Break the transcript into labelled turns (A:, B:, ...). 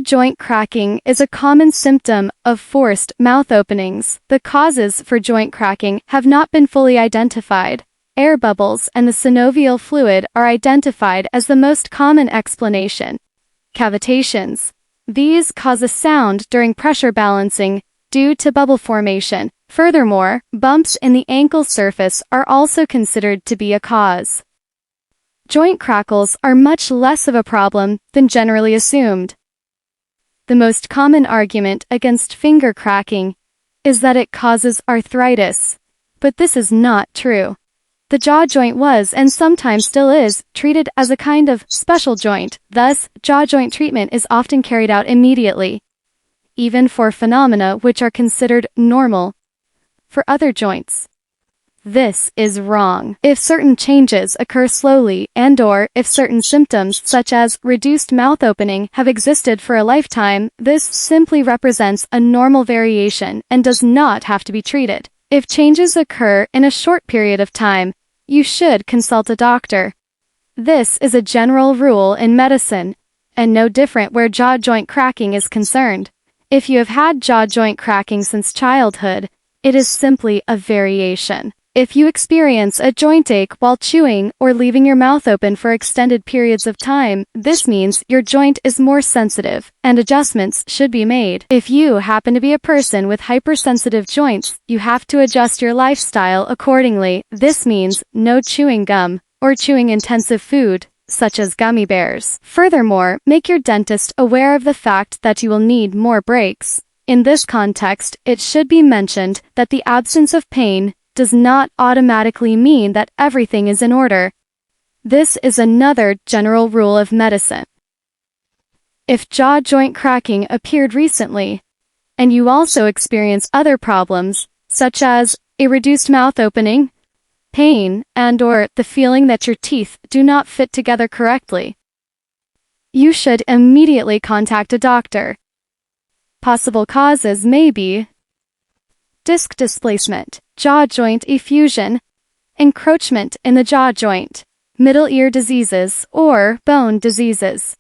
A: Joint cracking is a common symptom of forced mouth openings. The causes for joint cracking have not been fully identified. Air bubbles and the synovial fluid are identified as the most common explanation. Cavitations. These cause a sound during pressure balancing due to bubble formation. Furthermore, bumps in the ankle surface are also considered to be a cause. Joint crackles are much less of a problem than generally assumed. The most common argument against finger cracking is that it causes arthritis, but this is not true. The jaw joint was, and sometimes still is, treated as a kind of special joint, thus, jaw joint treatment is often carried out immediately, even for phenomena which are considered normal for other joints. This is wrong. If certain changes occur slowly and/or if certain symptoms such as reduced mouth opening have existed for a lifetime, this simply represents a normal variation and does not have to be treated. If changes occur in a short period of time, you should consult a doctor. This is a general rule in medicine, and no different where jaw joint cracking is concerned. If you have had jaw joint cracking since childhood, it is simply a variation. If you experience a joint ache while chewing or leaving your mouth open for extended periods of time, this means your joint is more sensitive, and adjustments should be made. If you happen to be a person with hypersensitive joints, you have to adjust your lifestyle accordingly. This means no chewing gum or chewing intensive food, such as gummy bears. Furthermore, make your dentist aware of the fact that you will need more breaks. In this context, it should be mentioned that the absence of pain does not automatically mean that everything is in order. This is another general rule of medicine. If jaw joint cracking appeared recently, and you also experience other problems, such as a reduced mouth opening, pain, and/or the feeling that your teeth do not fit together correctly, you should immediately contact a doctor. Possible causes may be disc displacement, jaw joint effusion, encroachment in the jaw joint, middle ear diseases, or bone diseases.